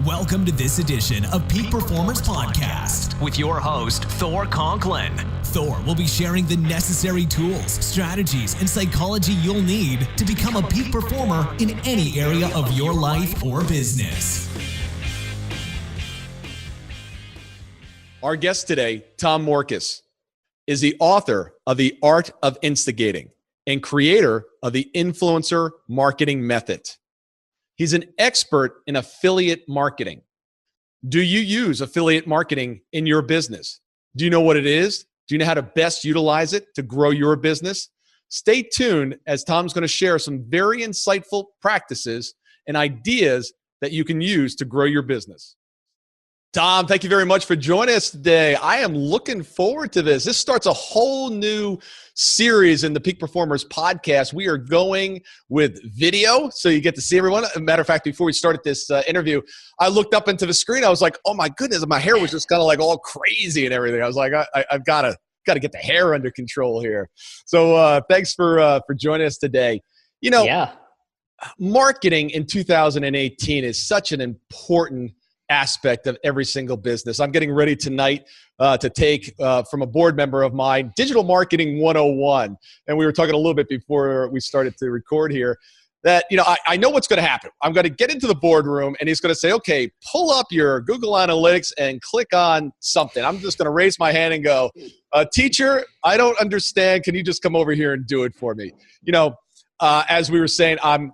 Welcome to this edition of Peak Performers Podcast with your host, Thor Conklin. Thor will be sharing the necessary tools, strategies, and psychology you'll need to become a peak performer in any area of your life or business. Our guest today, Tom Morkes, is the author of The Art of Instigating and creator of the Influencer Marketing Method. He's an expert in affiliate marketing. Do you use affiliate marketing in your business? Do you know what it is? Do you know how to best utilize it to grow your business? Stay tuned as Tom's going to share some very insightful practices and ideas that you can use to grow your business. Tom, thank you very much for joining us today. I am looking forward to this. This starts a whole new series in the Peak Performers Podcast. We are going with video, so you get to see everyone. As a matter of fact, before we started this interview, I looked up into the screen. I was like, oh my goodness, my hair was just kind of like all crazy and everything. I was like, I've got to get the hair under control here. So thanks for joining us today. You know, marketing in 2018 is such an important aspect of every single business. I'm getting ready tonight to take from a board member of mine, Digital Marketing 101. And we were talking a little bit before we started to record here that, you know, I know what's going to happen. I'm going to get into the boardroom and he's going to say, okay, pull up your Google Analytics and click on something. I'm just going to raise my hand and go, teacher, I don't understand. Can you just come over here and do it for me? You know, as we were saying, I'm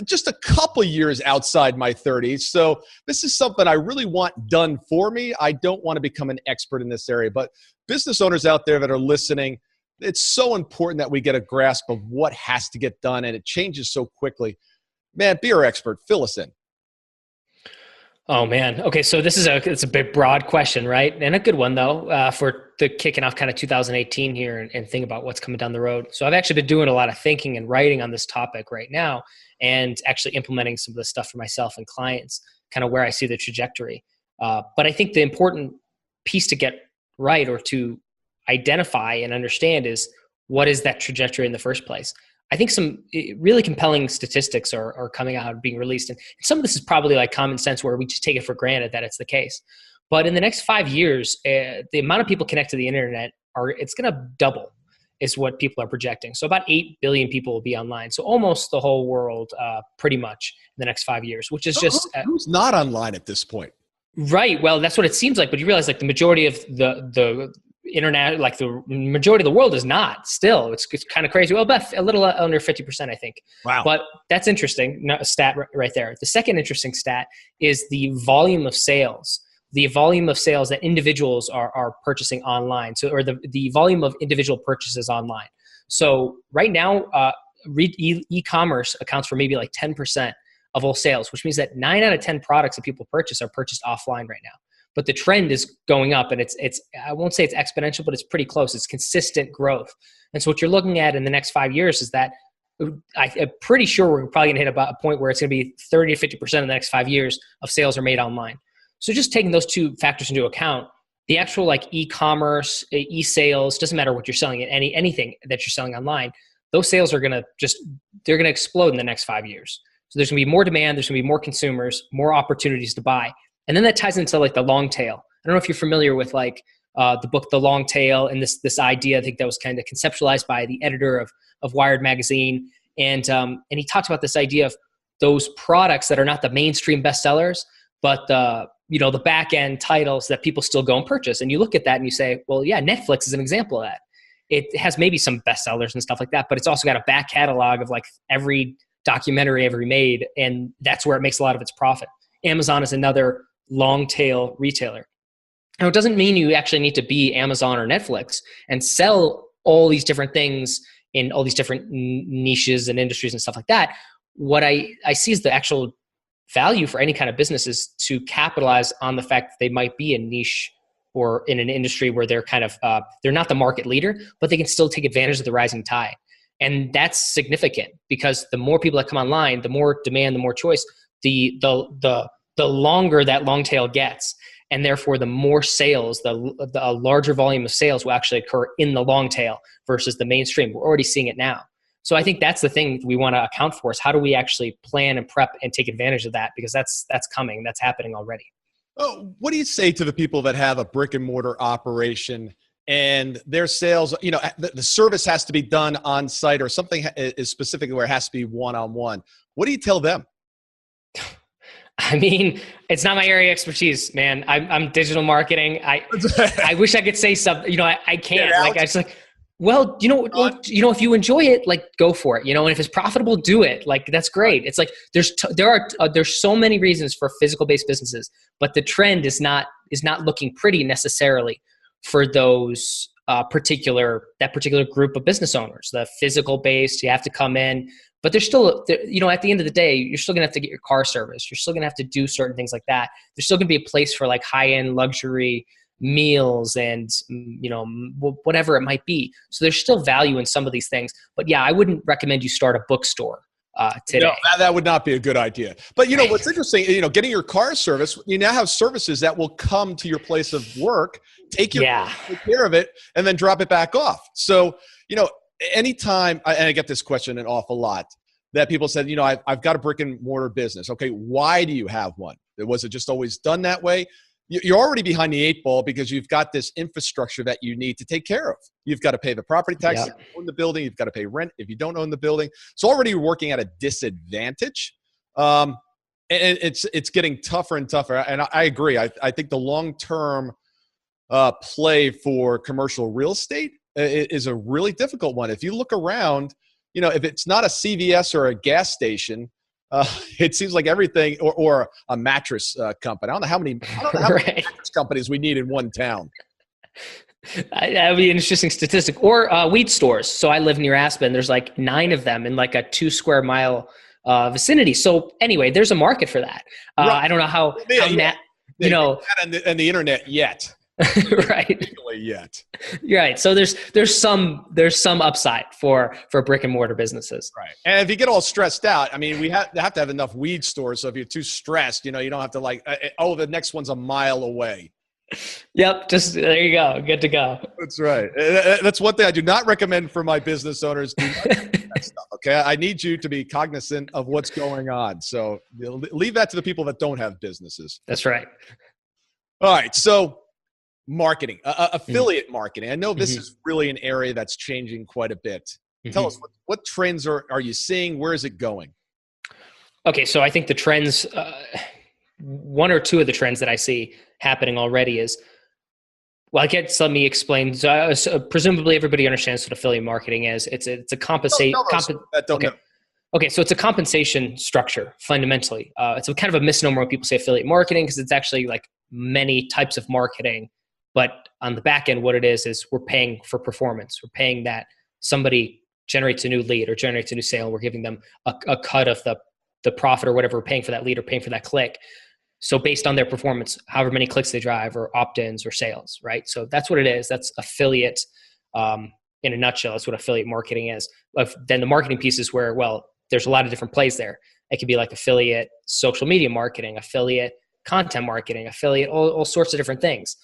just a couple years outside my 30s. So this is something I really want done for me. I don't want to become an expert in this area, but business owners out there that are listening, it's so important that we get a grasp of what has to get done, and it changes so quickly. Man, be our expert. Fill us in. Oh man. Okay. So it's a big, broad question, right? And a good one though, for the kicking off kind of 2018 here and think about what's coming down the road. So I've actually been doing a lot of thinking and writing on this topic right now and actually implementing some of this stuff for myself and clients, kind of where I see the trajectory. But I think the important piece to get right or to identify and understand is what is that trajectory in the first place? I think some really compelling statistics are coming out and being released. And some of this is probably like common sense where we just take it for granted that it's the case. But in the next 5 years, the amount of people connected to the internet it's going to double is what people are projecting. So about 8 billion people will be online. So almost the whole world pretty much in the next 5 years, which is just... who's not online at this point? Right. Well, that's what it seems like. But you realize like the majority of the internet, like the majority of the world is not still. It's kind of crazy. Well, Beth, a little under 50%, I think. Wow. But that's interesting. A stat right there. The second interesting stat is the volume of sales. The volume of sales that individuals are purchasing online. So, or the volume of individual purchases online. So right now, e-commerce accounts for maybe like 10% of all sales, which means that 9 out of 10 products that people purchase are purchased offline right now. But the trend is going up, and it's I won't say it's exponential, but it's pretty close. It's consistent growth. And so what you're looking at in the next 5 years is that I'm pretty sure we're probably going to hit about a point where it's going to be 30 to 50% in the next 5 years of sales are made online. So just taking those two factors into account, the actual like e-commerce, e-sales, doesn't matter what you're selling, anything that you're selling online, those sales are going to they're going to explode in the next 5 years. So there's going to be more demand, there's going to be more consumers, more opportunities to buy. And then that ties into like the long tail. I don't know if you're familiar with like the book, The Long Tail, and this idea, I think that was kind of conceptualized by the editor of Wired magazine. And he talks about this idea of those products that are not the mainstream bestsellers, but the back end titles that people still go and purchase. And you look at that and you say, well, yeah, Netflix is an example of that. It has maybe some bestsellers and stuff like that, but it's also got a back catalog of like every documentary ever made. And that's where it makes a lot of its profit. Amazon is another long tail retailer. Now, it doesn't mean you actually need to be Amazon or Netflix and sell all these different things in all these different niches and industries and stuff like that. What I see is the actual value for any kind of business is to capitalize on the fact that they might be a niche or in an industry where they're kind of, they're not the market leader, but they can still take advantage of the rising tide. And that's significant because the more people that come online, the more demand, the more choice, the longer that long tail gets. And therefore, the more sales, the larger volume of sales will actually occur in the long tail versus the mainstream. We're already seeing it now. So I think that's the thing we want to account for, is how do we actually plan and prep and take advantage of that? Because that's coming, that's happening already. Oh, what do you say to the people that have a brick and mortar operation and their sales, the service has to be done on site, or something is specifically where it has to be one-on-one? What do you tell them? I mean, it's not my area of expertise, man. I'm digital marketing. I wish I could say something, I can't. Like, I just like, well, if you enjoy it, like, go for it, and if it's profitable, do it. Like, that's great. It's like, there's so many reasons for physical based businesses, but the trend is not looking pretty necessarily for those particular group of business owners. The physical based, you have to come in, but there's still, at the end of the day, you're still gonna have to get your car serviced. You're still gonna have to do certain things like that. There's still gonna be a place for like high-end luxury meals and, whatever it might be. So there's still value in some of these things. But yeah, I wouldn't recommend you start a bookstore today. No, that would not be a good idea. But what's interesting, getting your car serviced, you now have services that will come to your place of work, take care of it, and then drop it back off. So, anytime, and I get this question an awful lot, that people said, I've got a brick and mortar business. Okay, why do you have one? Was it just always done that way? You're already behind the 8 ball because you've got this infrastructure that you need to take care of. You've got to pay the property tax if you own the building. You've got to pay rent if you don't own the building. So already you're working at a disadvantage. And it's getting tougher and tougher. And I agree. I think the long-term play for commercial real estate is a really difficult one. If you look around, if it's not a CVS or a gas station, it seems like everything, or a mattress company. I don't know how many mattress companies we need in one town. That would be an interesting statistic. Or weed stores. So I live near Aspen. There's like 9 of them in like a 2 square mile vicinity. So anyway, there's a market for that. I don't know how and the internet yet. Right. Yet. You're right. So there's some upside for brick and mortar businesses. Right. And if you get all stressed out, I mean, we have to have enough weed stores. So if you're too stressed, you don't have to the next one's a mile away. Yep. Just there you go. Good to go. That's right. That's one thing I do not recommend for my business owners. Do not do that stuff, okay. I need you to be cognizant of what's going on. So leave that to the people that don't have businesses. That's right. All right. So, marketing, affiliate marketing. I know this is really an area that's changing quite a bit. Tell us, what trends are you seeing? Where is it going? Okay, so I think the trends, 1 or 2 of the trends that I see happening already is, well, I guess let me explain. So presumably everybody understands what affiliate marketing is. It's a compensation. Okay, so it's a compensation structure fundamentally. It's a kind of a misnomer when people say affiliate marketing, because it's actually like many types of marketing. But on the back end, what it is we're paying for performance. We're paying that somebody generates a new lead or generates a new sale. We're giving them a cut of the profit or whatever we're paying for that lead or paying for that click. So based on their performance, however many clicks they drive or opt-ins or sales, right? So that's what it is. That's affiliate in a nutshell. That's what affiliate marketing is. Then the marketing piece is where, well, there's a lot of different plays there. It could be like affiliate social media marketing, affiliate content marketing, affiliate, all sorts of different things.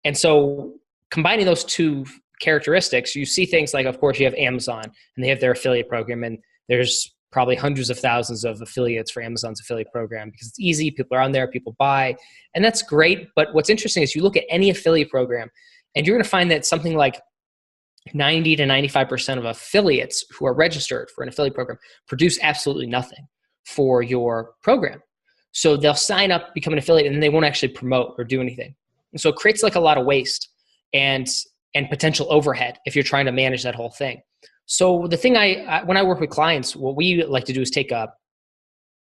And so combining those 2 characteristics, you see things like, of course, you have Amazon and they have their affiliate program, and there's probably hundreds of thousands of affiliates for Amazon's affiliate program because it's easy. People are on there, people buy, and that's great. But what's interesting is you look at any affiliate program and you're going to find that something like 90 to 95% of affiliates who are registered for an affiliate program produce absolutely nothing for your program. So they'll sign up, become an affiliate, and then they won't actually promote or do anything. And so it creates like a lot of waste and potential overhead if you're trying to manage that whole thing. So the thing when I work with clients, what we like to do is take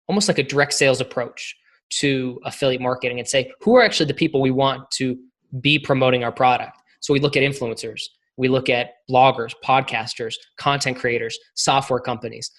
almost like a direct sales approach to affiliate marketing and say, who are actually the people we want to be promoting our product? So we look at influencers, we look at bloggers, podcasters, content creators, software companies,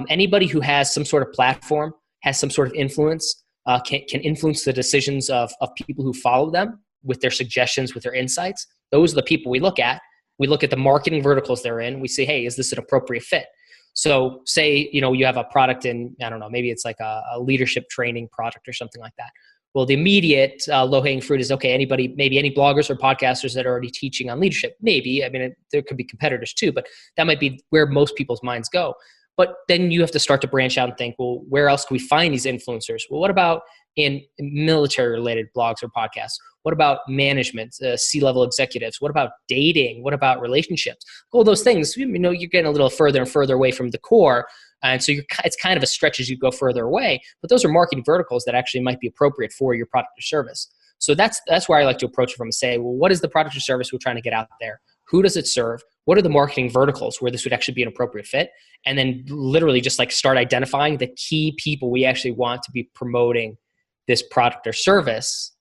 anybody who has some sort of platform, has some sort of influence, can influence the decisions of people who follow them with their suggestions, with their insights. Those are the people we look at. We look at the marketing verticals they're in. We say, hey, is this an appropriate fit? So say, you have a product in, I don't know, maybe it's like a leadership training product or something like that. Well, the immediate low-hanging fruit is, okay, maybe any bloggers or podcasters that are already teaching on leadership. Maybe, I mean, there could be competitors too, but that might be where most people's minds go. But then you have to start to branch out and think, well, where else can we find these influencers? Well, what about in military-related blogs or podcasts? What about management, C-level executives? What about dating? What about relationships? All those things, you're getting a little further and further away from the core. And so it's kind of a stretch as you go further away. But those are marketing verticals that actually might be appropriate for your product or service. So that's where I like to approach it from and say, well, what is the product or service we're trying to get out there? Who does it serve? What are the marketing verticals where this would actually be an appropriate fit? And then literally just like start identifying the key people we actually want to be promoting this product or service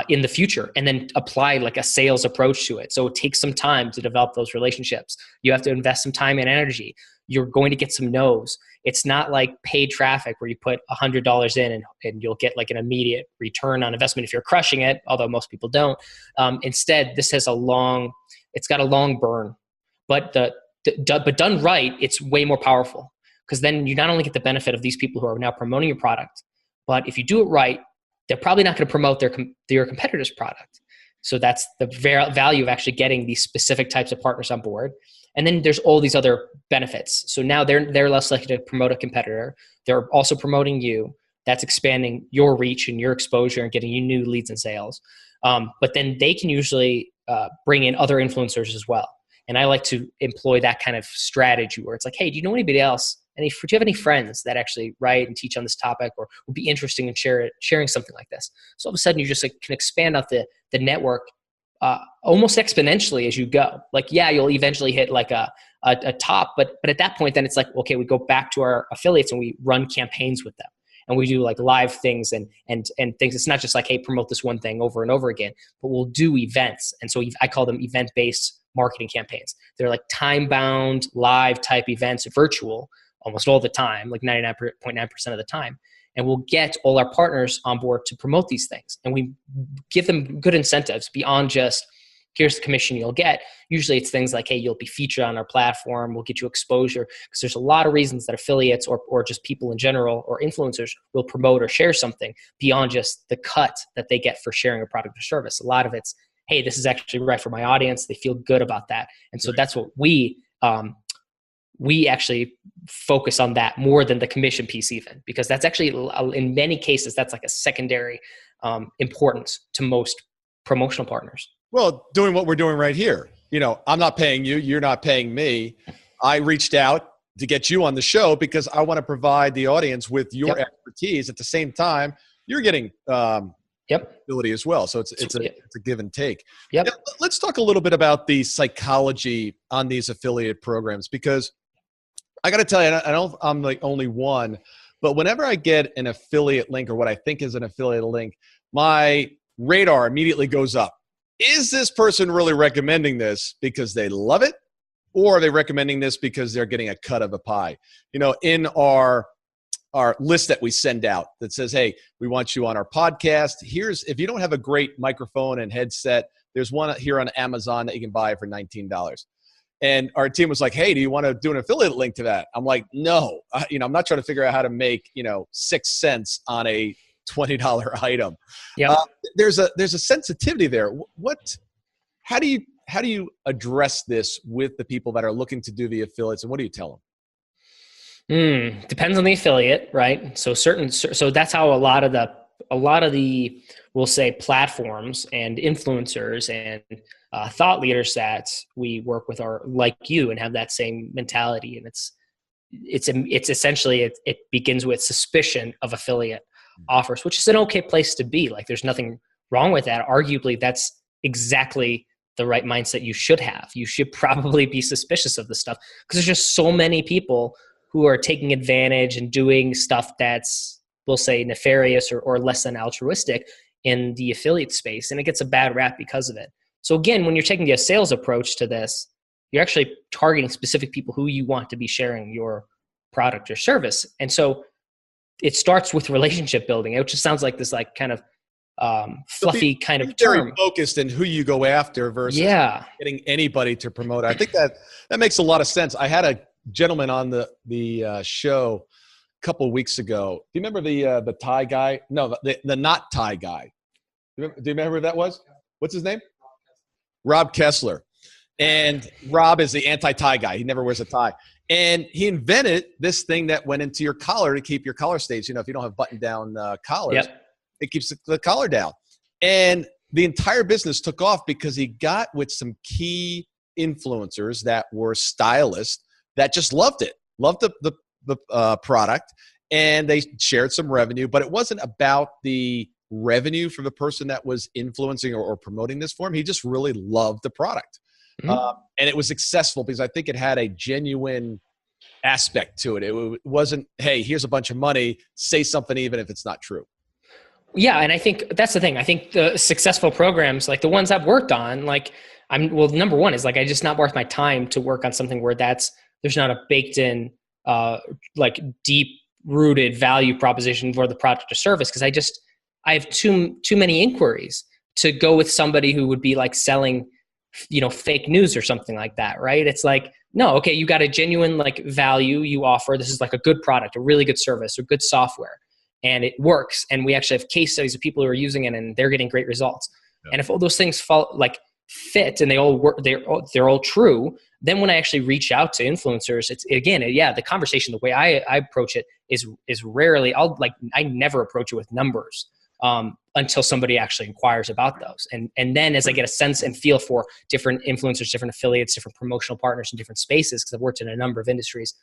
in the future, and then apply like a sales approach to it. So it takes some time to develop those relationships. You have to invest some time and energy. You're going to get some no's. It's not like paid traffic where you put $100 in and you'll get like an immediate return on investment if you're crushing it, although most people don't. Instead, this has it's got a long burn, but but done right, it's way more powerful, because then you not only get the benefit of these people who are now promoting your product, but if you do it right, they're probably not going to promote your competitor's product. So that's the value of actually getting these specific types of partners on board. And then there's all these other benefits. So now they're less likely to promote a competitor. They're also promoting you. That's expanding your reach and your exposure and getting you new leads and sales. But then they can usually bring in other influencers as well. And I like to employ that kind of strategy where it's like, hey, do you know anybody else? Do you have any friends that actually write and teach on this topic or would be interesting in sharing something like this? So all of a sudden you just can expand out the network almost exponentially as you go. Like, yeah, you'll eventually hit like a top, but at that point, then it's like, okay, we go back to our affiliates and we run campaigns with them. And we do like live things and things. It's not just like, hey, promote this one thing over and over again, but we'll do events. And so I call them event-based marketing campaigns. They're like time-bound, live type events, virtual, almost all the time, like 99.9% of the time. And we'll get all our partners on board to promote these things. And we give them good incentives beyond just, here's the commission you'll get. Usually it's things like, hey, you'll be featured on our platform. We'll get you exposure. Because there's a lot of reasons that affiliates or just people in general or influencers will promote or share something beyond just the cut that they get for sharing a product or service. A lot of it's, hey, this is actually right for my audience. They feel good about that. And so that's what we actually focus on that more than the commission piece even, because that's actually, in many cases, that's like a secondary importance to most promotional partners. Well, doing what we're doing right here, I'm not paying you, you're not paying me. I reached out to get you on the show because I want to provide the audience with your expertise. At the same time, you're getting ability as well. So it's a give and take. Now, let's talk a little bit about the psychology on these affiliate programs, because I got to tell you, I don't, I'm the only one, but whenever I get an affiliate link or what I think is an affiliate link, my radar immediately goes up. Is this person really recommending this because they love it? Or are they recommending this because they're getting a cut of a pie? In our list that we send out that says, hey, we want you on our podcast. If you don't have a great microphone and headset, there's one here on Amazon that you can buy for $19. And our team was like, hey, do you want to do an affiliate link to that? I'm like, no, I'm not trying to figure out how to make, 6 cents on a $20 item. There's a sensitivity there. How do you address this with the people that are looking to do the affiliates, and what do you tell them? Depends on the affiliate, right? So that's how a lot of the we'll say platforms and influencers and thought leaders that we work with are like you and have that same mentality. And it's essentially it begins with suspicion of affiliate offers, which is an okay place to be. Like, there's nothing wrong with that. Arguably, that's exactly the right mindset you should have. You should probably be suspicious of this stuff because there's just so many people who are taking advantage and doing stuff that's, we'll say, nefarious or less than altruistic in the affiliate space. And it gets a bad rap because of it. So again, when you're taking a sales approach to this, you're actually targeting specific people who you want to be sharing your product or service. And so it starts with relationship building. It just sounds like this like kind of fluffy kind of term. Very focused in who you go after versus getting anybody to promote. I think that makes a lot of sense. I had a gentleman on the show couple of weeks ago. Do you remember the Thai guy? No, the not Thai guy. Do you remember who that was? What's his name? Rob Kessler. And Rob is the anti-tie guy. He never wears a tie. And he invented this thing that went into your collar to keep your collar staged. You know, if you don't have button-down collars, it keeps the collar down. And the entire business took off because he got with some key influencers that were stylists that just loved it, loved the product, and they shared some revenue. But it wasn't about the revenue for the person that was influencing or promoting this for him. He just really loved the product. And it was successful because I think it had a genuine aspect to it. It wasn't, hey, here's a bunch of money, say something even if it's not true. Yeah, and I think that's the thing. I think the successful programs, like the ones I've worked on, like number one is like, I just not worth my time to work on something where there's not a baked in, like deep rooted value proposition for the product or service. Cause I have too many inquiries to go with somebody who would be like selling, fake news or something like that. Right. It's like, no, okay, you got a genuine like value you offer. This is like a good product, a really good service, or good software, and it works. And we actually have case studies of people who are using it and they're getting great results. Yeah. And if all those things fit and they all work, they're all true, then when I actually reach out to influencers, it's again, the conversation, the way I approach it is rarely, I never approach it with numbers. Until somebody actually inquires about those. And then as I get a sense and feel for different influencers, different affiliates, different promotional partners in different spaces, because I've worked in a number of industries,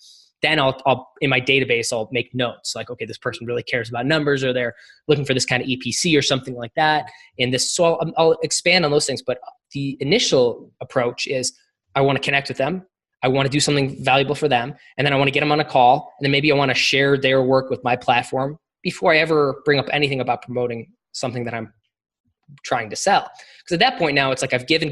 then I'll in my database, I'll make notes like, okay, this person really cares about numbers, or they're looking for this kind of EPC or something like that. So I'll expand on those things. But the initial approach is I want to connect with them. I want to do something valuable for them. And then I want to get them on a call. And then maybe I want to share their work with my platform before I ever bring up anything about promoting something that I'm trying to sell. Because at that point now, it's like I've given.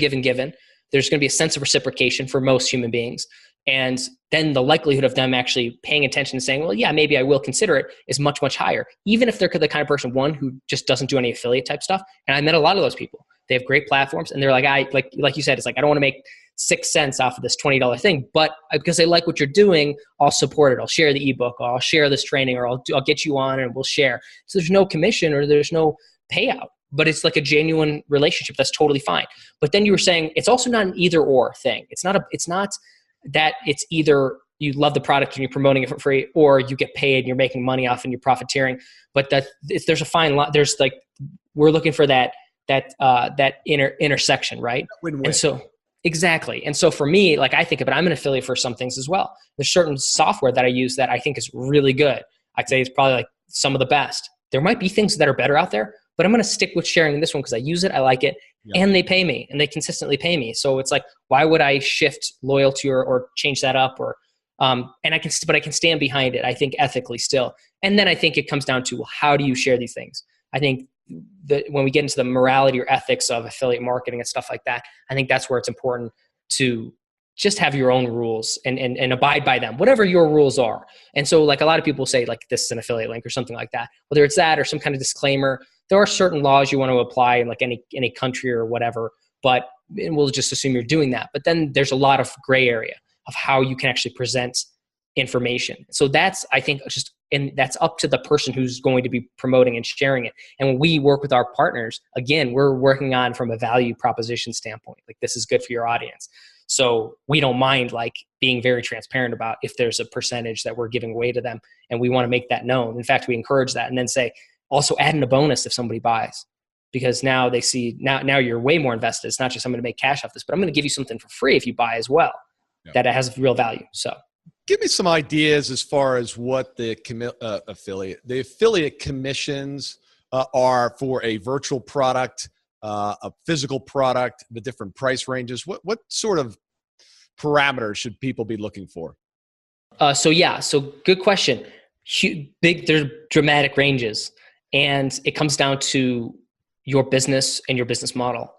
There's going to be a sense of reciprocation for most human beings. And then the likelihood of them actually paying attention and saying, well, yeah, maybe I will consider it, is much, much higher. Even if they're the kind of person, one, who just doesn't do any affiliate type stuff. And I met a lot of those people. They have great platforms and they're like, like you said, it's like, I don't want to make 6 cents off of this $20 thing, but because I like what you're doing, I'll support it. I'll share the ebook, or I'll share this training, or I'll get you on and we'll share. So there's no commission or there's no payout, but it's like a genuine relationship. That's totally fine. But then you were saying it's also not an either or thing. It's not that it's either you love the product and you're promoting it for free, or you get paid and you're making money off and you're profiteering. But there's a fine line. There's like, we're looking for that intersection, right? Win-win. And so exactly. And so for me, like I think of it, I'm an affiliate for some things as well. There's certain software that I use that I think is really good. I'd say it's probably like some of the best. There might be things that are better out there, but I'm going to stick with sharing this one because I use it, I like it, and they pay me, and they consistently pay me. So it's like, why would I shift loyalty or change that up? Or but I can stand behind it, I think, ethically still. And then I think it comes down to, how do you share these things? I think that when we get into the morality or ethics of affiliate marketing and stuff like that, I think that's where it's important to just have your own rules and abide by them, whatever your rules are. And so like a lot of people say like, this is an affiliate link or something like that, whether it's that or some kind of disclaimer. There are certain laws you want to apply in like any country or whatever, but we'll just assume you're doing that. But then there's a lot of gray area of how you can actually present information. So that's, I think, and that's up to the person who's going to be promoting and sharing it. And when we work with our partners, again, we're working on from a value proposition standpoint, like this is good for your audience. So we don't mind like being very transparent about if there's a percentage that we're giving away to them, and we want to make that known. In fact, we encourage that, and then say, also add in a bonus if somebody buys, because now they see now you're way more invested. It's not just I'm going to make cash off this, but I'm going to give you something for free if you buy as well, that it has real value. So give me some ideas as far as what the affiliate commissions are for a virtual product, a physical product, the different price ranges. What sort of parameters should people be looking for? So good question. There's dramatic ranges, and it comes down to your business and your business model.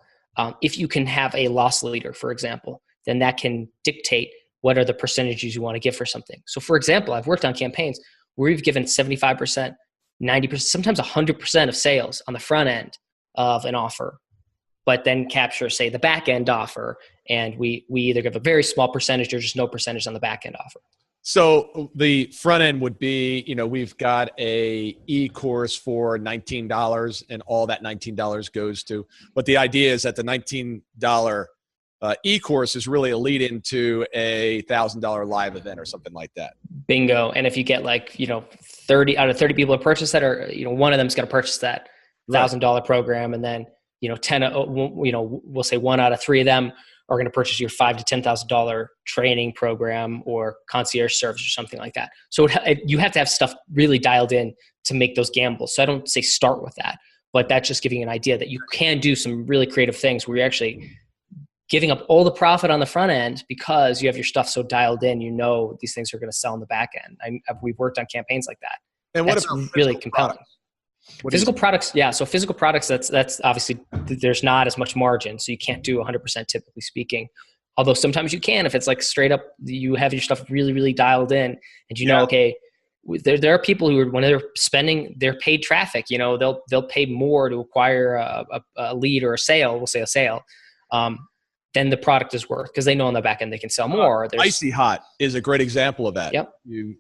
If you can have a loss leader, for example, then that can dictate what are the percentages you want to give for something. So for example, I've worked on campaigns where we've given 75%, 90%, sometimes 100% of sales on the front end of an offer, but then capture, say, the back end offer. And we either give a very small percentage or just no percentage on the back end offer. So the front end would be, we've got a e-course for $19 and all that $19 goes to, but the idea is that the $19 e-course is really a lead into a $1,000 live event or something like that. Bingo. And if you get 30 out of 30 people to purchase that, or, one of them's going to purchase that $1,000 program. And then, 10, we'll say 1 out of 3 of them are going to purchase your $5,000 to $10,000 training program or concierge service or something like that. So you have to have stuff really dialed in to make those gambles. So I don't say start with that, but that's just giving you an idea that you can do some really creative things where you're actually giving up all the profit on the front end because you have your stuff so dialed in, these things are going to sell in the back end. We've worked on campaigns like that. And what that's really compelling. Physical products, yeah. So physical products, that's obviously, there's not as much margin, so you can't do 100% typically speaking. Although sometimes you can if it's like straight up, you have your stuff really, really dialed in, and okay, there are people who are, when they're spending their paid traffic, they'll pay more to acquire a lead or a sale. We'll say a sale. Then the product is worth, because they know on the back end they can sell more. Icy Hot is a great example of that. Yep. You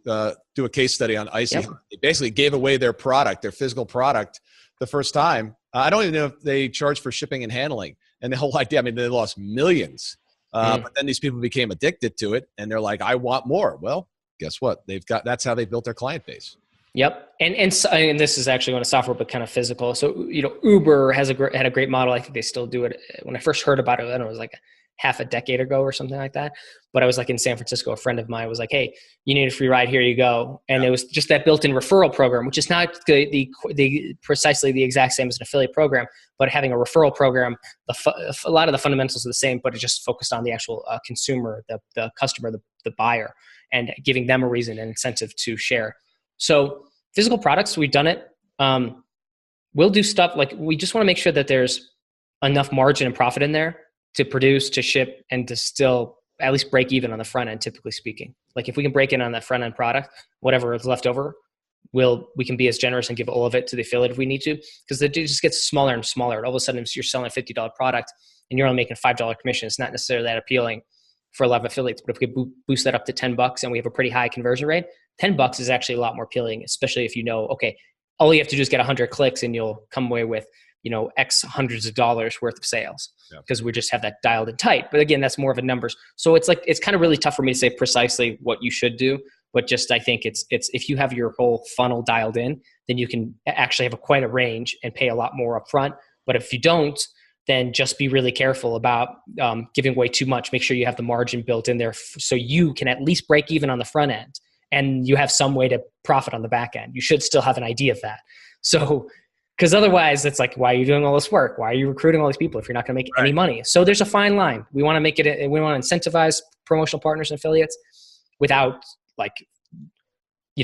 do a case study on Icy Yep. Hot. They basically gave away their product, their physical product, the first time. I don't even know if they charged for shipping and handling. And the whole idea, they lost millions. But then these people became addicted to it, and they're like, I want more. Well, guess what? That's how they built their client base. Yep. And this is actually going to software, but kind of physical. So, Uber had a great model. I think they still do it. When I first heard about it, I don't know, it was like half a decade ago or something like that. But I was in San Francisco, a friend of mine was like, hey, you need a free ride, here you go. And it was just that built-in referral program, which is not the precisely the exact same as an affiliate program, but having a referral program, a lot of the fundamentals are the same, but it just focused on the actual consumer, the customer, the buyer, and giving them a reason and incentive to share. So physical products, we've done it. We'll do stuff we just want to make sure that there's enough margin and profit in there to produce, to ship, and to still at least break even on the front end, typically speaking. If we can break in on that front end product, whatever is left over, we can be as generous and give all of it to the affiliate if we need to, because it just gets smaller and smaller. All of a sudden, you're selling a $50 product and you're only making $5 commission. It's not necessarily that appealing for a lot of affiliates, but if we could boost that up to $10 and we have a pretty high conversion rate, $10 is actually a lot more appealing, especially if okay, all you have to do is get 100 clicks and you'll come away with, X hundreds of dollars worth of sales, because we just have that dialed in tight. But again, that's more of a numbers. So it's kind of really tough for me to say precisely what you should do, but just, I think it's if you have your whole funnel dialed in, then you can actually have quite a range and pay a lot more upfront. But if you don't, then just be really careful about giving away too much. Make sure you have the margin built in there so you can at least break even on the front end and you have some way to profit on the back end. You should still have an idea of that. So, because otherwise it's why are you doing all this work? Why are you recruiting all these people if you're not going to make any money? So there's a fine line. We want to make it, we want to incentivize promotional partners and affiliates without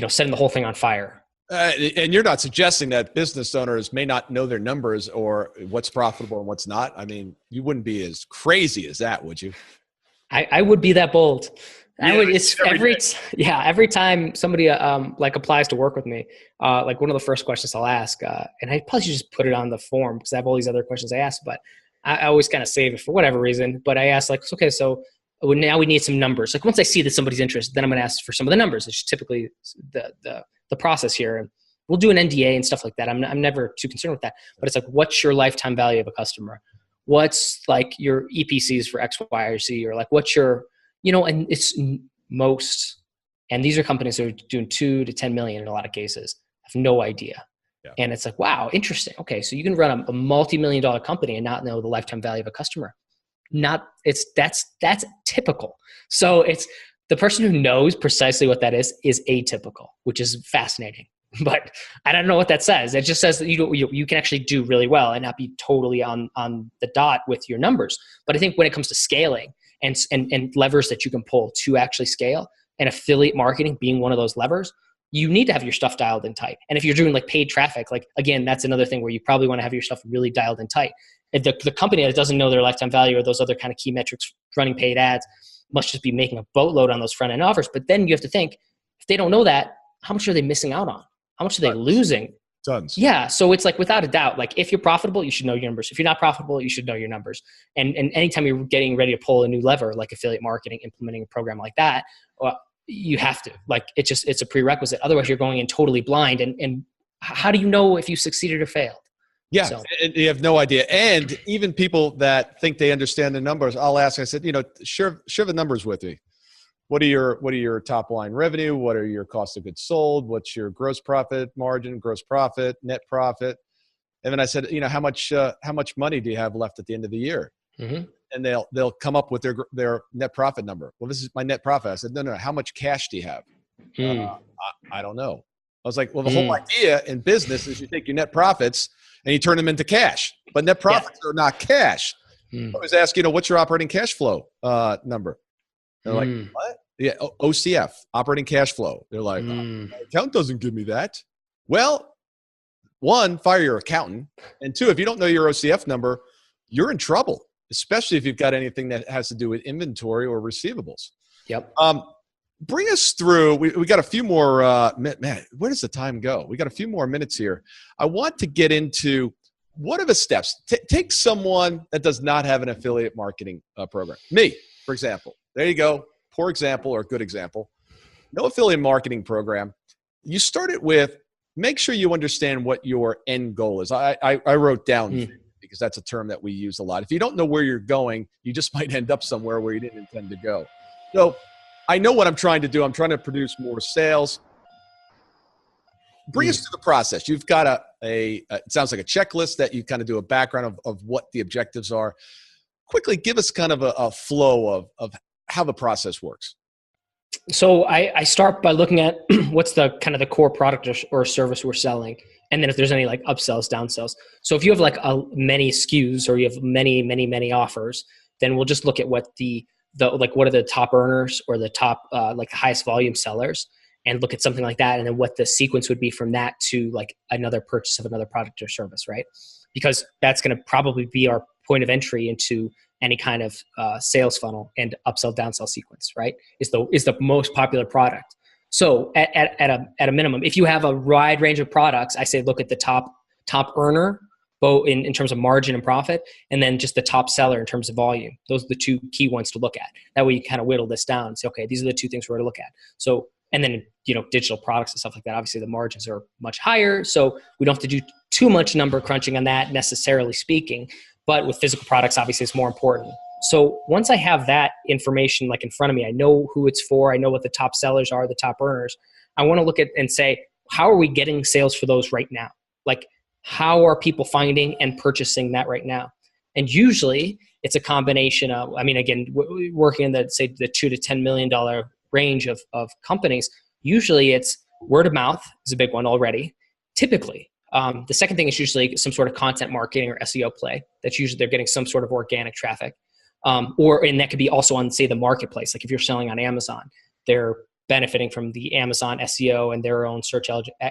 setting the whole thing on fire. And you're not suggesting that business owners may not know their numbers or what's profitable and what's not. You wouldn't be as crazy as that, would you? I would be that bold. Yeah, every time somebody applies to work with me, one of the first questions I'll ask, and I probably should just put it on the form because I have all these other questions I ask, but I always kind of save it for whatever reason. But I ask okay, so now we need some numbers. Once I see that somebody's interested, then I'm going to ask for some of the numbers. It's typically the process here, and we'll do an NDA and stuff like that. I'm never too concerned with that. But it's what's your lifetime value of a customer? What's your EPCs for X, Y, or Z, or what's your and it's most, and these are companies that are doing 2 to 10 million in a lot of cases. I have no idea. Yeah. And it's wow, interesting. Okay. So you can run a multi-million-dollar company and not know the lifetime value of a customer. That's typical. So it's the person who knows precisely what that is atypical, which is fascinating. But I don't know what that says. It just says that you can actually do really well and not be totally on the dot with your numbers. But I think when it comes to scaling, and levers that you can pull to actually scale, and affiliate marketing being one of those levers, you need to have your stuff dialed in tight. And if you're doing paid traffic, again, that's another thing where you probably want to have your stuff really dialed in tight. The company that doesn't know their lifetime value or those other kind of key metrics running paid ads must just be making a boatload on those front end offers. But then you have to think, if they don't know that, how much are they missing out on? How much are they losing? Tons. Yeah. So it's without a doubt, if you're profitable, you should know your numbers. If you're not profitable, you should know your numbers. And anytime you're getting ready to pull a new lever, like affiliate marketing, implementing a program like that, you have to, like, it's a prerequisite. Otherwise you're going in totally blind. And how do you know if you succeeded or failed? Yeah, So. and you have no idea. And even people that think they understand the numbers, I'll ask, I said, share the numbers with me. What are your top line revenue? What are your cost of goods sold? What's your gross profit margin, gross profit, net profit? And then I said, how much money do you have left at the end of the year? Mm-hmm. And they'll come up with their net profit number. Well, this is my net profit. I said, no. How much cash do you have? I don't know. I was like, well, the whole idea in business is you take your net profits and you turn them into cash, but net profits are not cash. I was asking, what's your operating cash flow number? They're like, what? Yeah, OCF, operating cash flow. They're like, my account doesn't give me that. Well, one, fire your accountant. And two, if you don't know your OCF number, you're in trouble, especially if you've got anything that has to do with inventory or receivables. Yep. Bring us through. We got a few more, man, where does the time go? We got a few more minutes here. I want to get into what are the steps. Take someone that does not have an affiliate marketing program. Me, for example. There you go. Poor example or good example. No affiliate marketing program. You start it with, make sure you understand what your end goal is. I wrote down because that's a term that we use a lot. If you don't know where you're going, you just might end up somewhere where you didn't intend to go. So I know what I'm trying to do. I'm trying to produce more sales. Bring us through the process. You've got it sounds like a checklist that you kind of do a background of what the objectives are. Quickly give us kind of a flow of how the process works. So I start by looking at what's the kind of the core product or service we're selling. And then if there's any like upsells, downsells. So if you have like many SKUs or you have many offers, then we'll just look at what what are the top earners or the top like the highest volume sellers, and look at something like that. And then what the sequence would be from that to like another purchase of another product or service, right? Because that's going to probably be our point of entry into any kind of sales funnel and upsell downsell sequence, right? Is the most popular product. So at a minimum, if you have a wide range of products, I say look at the top earner, both in terms of margin and profit, and then just the top seller in terms of volume. Those are the two key ones to look at. That way you kind of whittle this down and say, okay, these are the two things we're going to look at. So, and then, digital products and stuff like that, obviously the margins are much higher. So we don't have to do too much number crunching on that necessarily speaking, but with physical products, obviously it's more important. So once I have that information like in front of me, I know who it's for, I know what the top sellers are, the top earners. I want to look at and say, how are we getting sales for those right now? Like, how are people finding and purchasing that right now? And usually it's a combination of, again, working in the $2 to $10 million range of companies, usually it's word of mouth is a big one already, typically. The second thing is usually some sort of content marketing or SEO play. That's usually they're getting some sort of organic traffic. And that could be also on, say, the marketplace. Like if you're selling on Amazon, they're benefiting from the Amazon SEO and their own search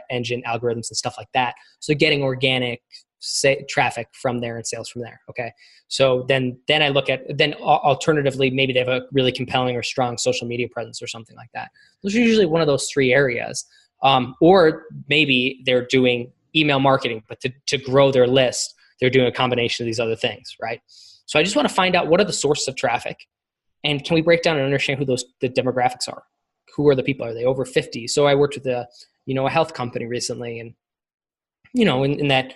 engine algorithms and stuff like that. So getting organic traffic from there and sales from there. Okay. So then I look at, alternatively, maybe they have a really compelling or strong social media presence or something like that. Those are usually one of those three areas. Or maybe they're doing email marketing, but to grow their list, they're doing a combination of these other things, right? So I just want to find out what are the sources of traffic, and can we break down and understand who the demographics are? Who are the people? Are they over 50? So I worked with a health company recently, and in that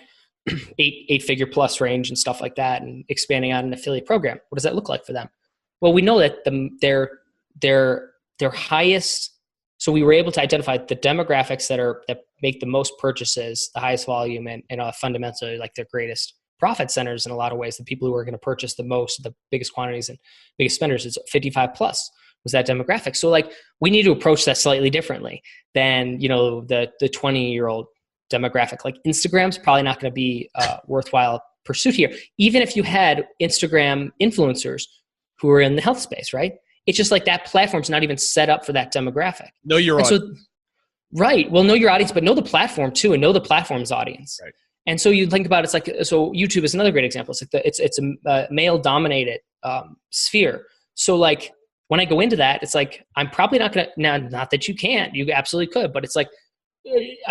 eight-figure plus range and stuff like that, and expanding out an affiliate program. What does that look like for them? Well, we know that their highest. So we were able to identify the demographics that make the most purchases, the highest volume, and fundamentally like their greatest profit centers in a lot of ways. The people who are going to purchase the most, the biggest quantities and biggest spenders is 55 plus was that demographic. So like we need to approach that slightly differently than, the 20-year-old demographic. Like Instagram's probably not going to be a worthwhile pursuit here. Even if you had Instagram influencers who are in the health space, right? It's just like that platform's not even set up for that demographic. Know your audience. Right. Well, know your audience, but know the platform too, and know the platform's audience. Right. And so you think about it's like, so YouTube is another great example. It's like it's a male dominated sphere. So like when I go into that, it's like, I'm probably not going to, now, not that you can't, you absolutely could, but it's like,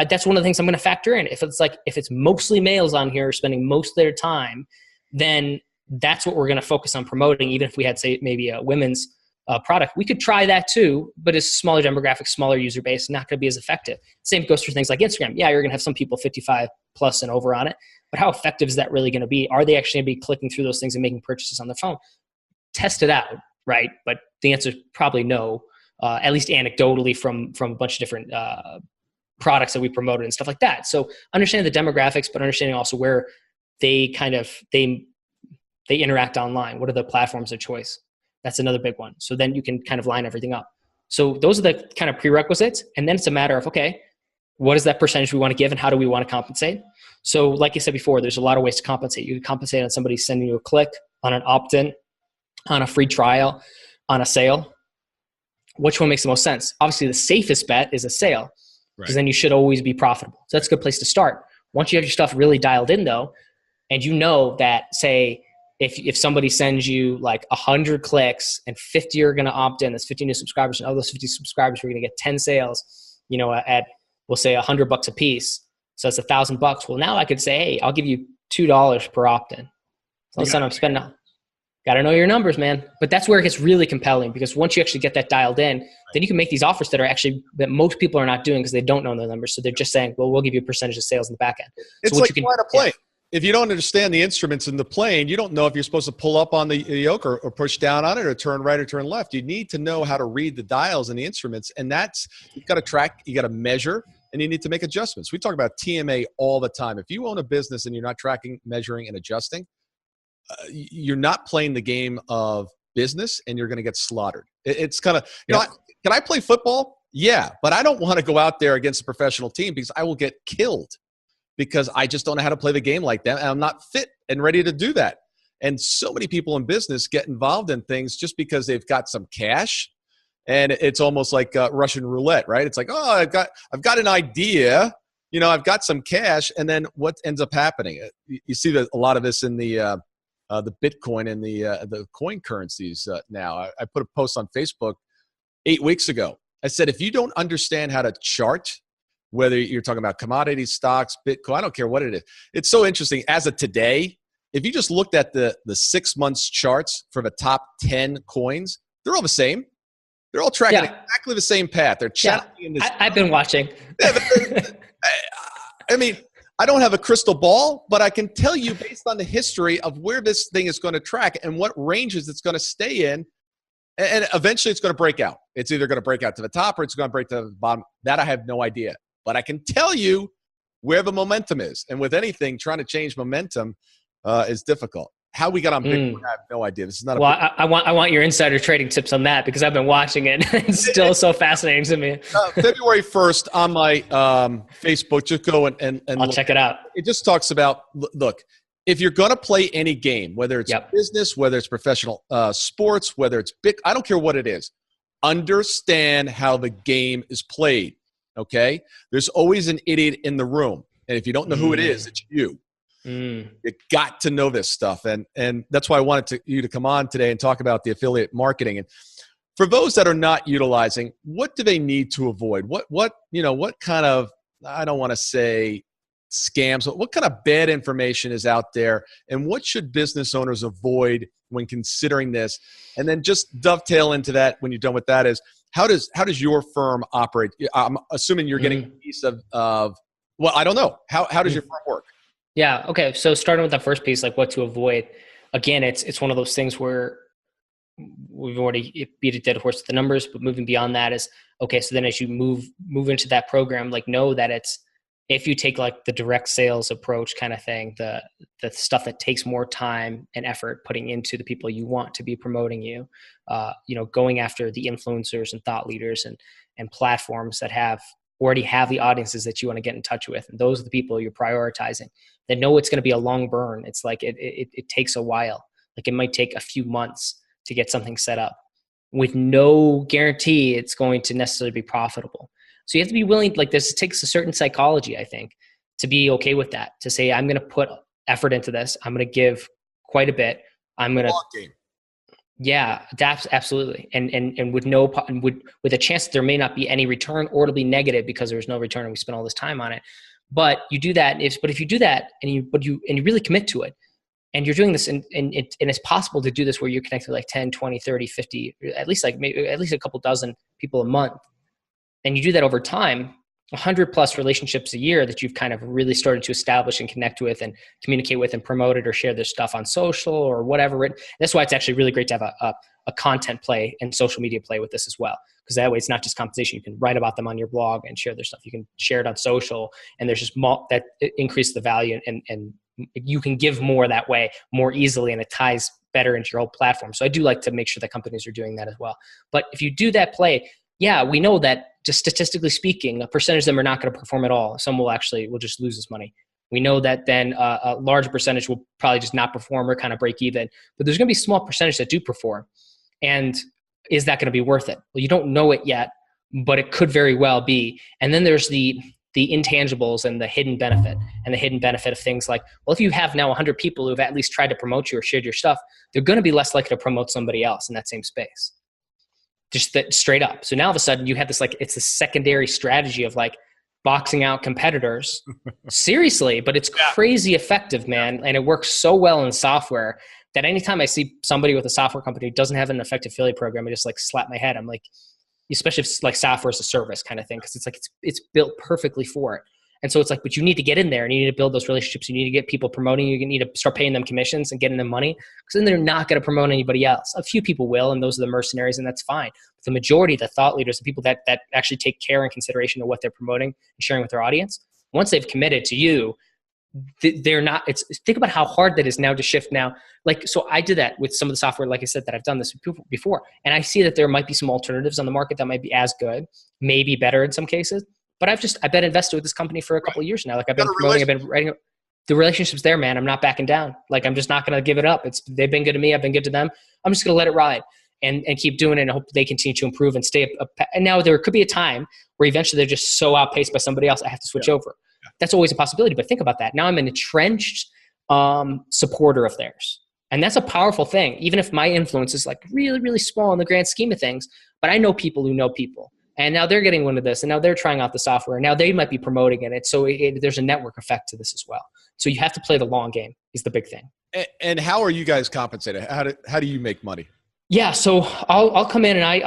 that's one of the things I'm going to factor in. If it's mostly males on here spending most of their time, then that's what we're going to focus on promoting. Even if we had, say, maybe a women's product. We could try that too, but it's smaller demographic, smaller user base, not going to be as effective. Same goes for things like Instagram. Yeah, you're going to have some people 55 plus and over on it, but how effective is that really going to be? Are they actually going to be clicking through those things and making purchases on their phone? Test it out, right? But the answer is probably no, at least anecdotally from a bunch of different products that we promoted and stuff like that. So understanding the demographics, but understanding also where they interact online. What are the platforms of choice? That's another big one. So then you can kind of line everything up. So those are the kind of prerequisites. And then it's a matter of, okay, what is that percentage we want to give and how do we want to compensate? So like I said before, there's a lot of ways to compensate. You can compensate on somebody sending you a click, on an opt-in, on a free trial, on a sale. Which one makes the most sense? Obviously, the safest bet is a sale, because then you should always be profitable. So that's a good place to start. Once you have your stuff really dialed in though, and you know that, say, if somebody sends you like 100 clicks and 50 are going to opt in, that's 50 new subscribers, and of those 50 subscribers, we're going to get 10 sales, at, we'll say $100 a piece. So it's $1,000. Well, now I could say, hey, I'll give you $2 per opt-in. So all of a sudden I'm spending, got to know your numbers, man. But that's where it gets really compelling, because once you actually get that dialed in, then you can make these offers that most people are not doing because they don't know their numbers. So they're just saying, well, we'll give you a percentage of sales in the back end. It's so like flying a plane. If you don't understand the instruments in the plane, you don't know if you're supposed to pull up on the yoke or push down on it or turn right or turn left. You need to know how to read the dials and the instruments. And that's, you've got to track, you got to measure, and you need to make adjustments. We talk about TMA all the time. If you own a business and you're not tracking, measuring, and adjusting, you're not playing the game of business, and you're going to get slaughtered. It's kind of, can I play football? Yeah, but I don't want to go out there against a professional team because I will get killed, because I just don't know how to play the game like that, and I'm not fit and ready to do that. And so many people in business get involved in things just because they've got some cash, and it's almost like Russian roulette, right? It's like, oh, I've got an idea, I've got some cash, and then what ends up happening? You see a lot of this in the Bitcoin and the coin currencies now. I put a post on Facebook 8 weeks ago. I said, if you don't understand how to chart, whether you're talking about commodities, stocks, Bitcoin, I don't care what it is. It's so interesting. As of today, if you just looked at the 6 months charts for the top 10 coins, they're all the same. They're all tracking exactly the same path. They're channeling in this. I've been watching. I mean, I don't have a crystal ball, but I can tell you based on the history of where this thing is going to track and what ranges it's going to stay in. And eventually it's going to break out. It's either going to break out to the top or it's going to break to the bottom. That I have no idea. But I can tell you where the momentum is. And with anything, trying to change momentum is difficult. How we got on Bitcoin, I have no idea. This is not. I want your insider trading tips on that, because I've been watching it. It's still so fascinating to me. February 1st on my Facebook. Just go and I'll check it out. It just talks about, look, if you're going to play any game, whether it's business, whether it's professional sports, whether it's big, I don't care what it is, understand how the game is played. Okay? There's always an idiot in the room. And if you don't know who it is, it's you. You got to know this stuff. And that's why I wanted you to come on today and talk about the affiliate marketing. And for those that are not utilizing, what do they need to avoid? What kind of, I don't want to say scams, but what kind of bad information is out there, and what should business owners avoid when considering this? And then just dovetail into that when you're done with that is, how does your firm operate? I'm assuming you're getting a piece of well, I don't know. How does your firm work? Yeah. Okay. So starting with that first piece, like what to avoid. Again, it's one of those things where we've already beat a dead horse with the numbers, but moving beyond that is, okay, so then as you move into that program, like know that it's, if you take like the direct sales approach kind of thing, the stuff that takes more time and effort putting into the people you want to be promoting you, going after the influencers and thought leaders and platforms that already have the audiences that you want to get in touch with. And those are the people you're prioritizing. They know it's going to be a long burn. It's like it takes a while. Like it might take a few months to get something set up with no guarantee it's going to necessarily be profitable. So you have to be willing, like this takes a certain psychology, I think, to be okay with that, to say, I'm going to put effort into this. I'm going to give quite a bit. I'm going to, absolutely. And with with a chance that there may not be any return, or it'll be negative because there's no return and we spent all this time on it. But you do that. If you do that and you really commit to it, And you're doing this, and it's possible to do this where you're connected to like 10, 20, 30, 50, at least a couple dozen people a month. And you do that over time, 100 plus relationships a year that you've kind of really started to establish and connect with and communicate with and promote it or share their stuff on social or whatever. That's why it's actually really great to have a content play and social media play with this as well. Because that way it's not just compensation. You can write about them on your blog and share their stuff. You can share it on social, and there's just that increases the value, and you can give more that way more easily, and it ties better into your whole platform. So I do like to make sure that companies are doing that as well. But if you do that play, yeah, we know that just statistically speaking, a percentage of them are not going to perform at all. Some will just lose this money. We know that then a large percentage will probably just not perform or kind of break even. But there's going to be a small percentage that do perform. And is that going to be worth it? Well, you don't know it yet, but it could very well be. And then there's the intangibles and the hidden benefit, and the hidden benefit of things like, well, if you have now 100 people who've at least tried to promote you or shared your stuff, they're going to be less likely to promote somebody else in that same space. Just that straight up. So now all of a sudden you have this, like, it's a secondary strategy of like boxing out competitors. Seriously, but it's crazy effective, man. And it works so well in software that anytime I see somebody with a software company who doesn't have an effective affiliate program, I just like slap my head. I'm like, especially if it's like software as a service kind of thing, because it's like it's built perfectly for it. And so it's like, but you need to get in there and you need to build those relationships. You need to get people promoting. You need to start paying them commissions and getting them money, because then they're not going to promote anybody else. A few people will, and those are the mercenaries, and that's fine. But the majority, the thought leaders, the people that actually take care and consideration of what they're promoting and sharing with their audience, once they've committed to you, they're not, think about how hard that is now to shift now. Like, so I did that with some of the software, like I said, that I've done this before. And I see that there might be some alternatives on the market that might be as good, maybe better in some cases. But I've been invested with this company for a couple of years now. Like, I've been promoting, I've been writing. The relationship's there, man. I'm not backing down. Like, I'm just not going to give it up. They've been good to me. I've been good to them. I'm just going to let it ride and keep doing it, and hope they continue to improve and stay up. And now there could be a time where eventually they're just so outpaced by somebody else, I have to switch over. That's always a possibility. But think about that. Now I'm an entrenched supporter of theirs. And that's a powerful thing. Even if my influence is like really, really small in the grand scheme of things, but I know people who know people. And now they're getting wind of this, and now they're trying out the software. And now they might be promoting it. So there's a network effect to this as well. So you have to play the long game is the big thing. And how are you guys compensated? How do you make money? Yeah. So I'll come in and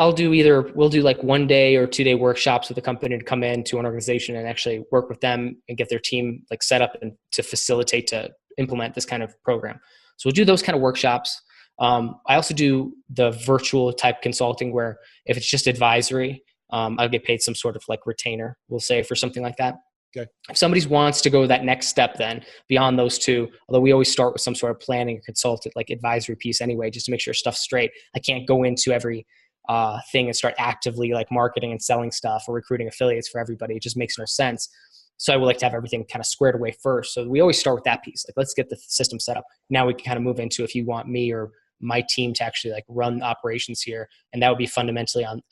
we'll do like 1 day or 2 day workshops with the company to come in to an organization and actually work with them and get their team like set up and to facilitate, to implement this kind of program. So we'll do those kind of workshops. I also do the virtual type consulting where if it's just advisory, I'll get paid some sort of like retainer, we'll say, for something like that. Okay. If somebody wants to go that next step then beyond those two, although we always start with some sort of planning or consultant, like advisory piece anyway, just to make sure stuff's straight. I can't go into every thing and start actively like marketing and selling stuff or recruiting affiliates for everybody. It just makes no sense. So I would like to have everything kind of squared away first. So we always start with that piece. Like, let's get the system set up. Now we can kind of move into, if you want me or my team to actually like run operations here. And that would be fundamentally on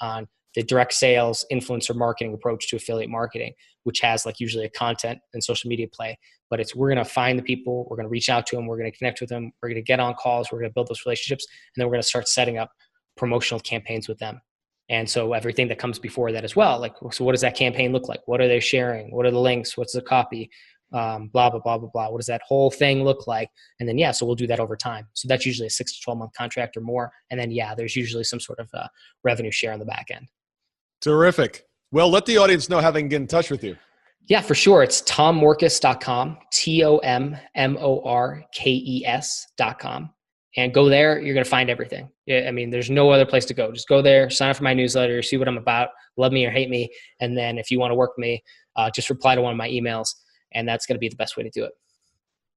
the direct sales influencer marketing approach to affiliate marketing, which has like usually a content and social media play. But we're going to find the people, we're going to reach out to them, we're going to connect with them, we're going to get on calls, we're going to build those relationships, and then we're going to start setting up promotional campaigns with them. And so everything that comes before that as well, like, so what does that campaign look like? What are they sharing? What are the links? What's the copy? Blah, blah, blah, blah, blah. What does that whole thing look like? And then, so we'll do that over time. So that's usually a 6 to 12 month contract or more. And then, there's usually some sort of revenue share on the back end. Terrific. Well, let the audience know how they can get in touch with you. Yeah, for sure. It's tommorkes.com, TOMMORKES.com. And go there, you're going to find everything. I mean, there's no other place to go. Just go there, sign up for my newsletter, see what I'm about, love me or hate me. And then if you want to work with me, just reply to one of my emails. And that's going to be the best way to do it.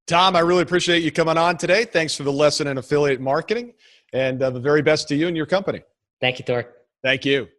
Tom, I really appreciate you coming on today. Thanks for the lesson in affiliate marketing, and the very best to you and your company. Thank you, Thor. Thank you.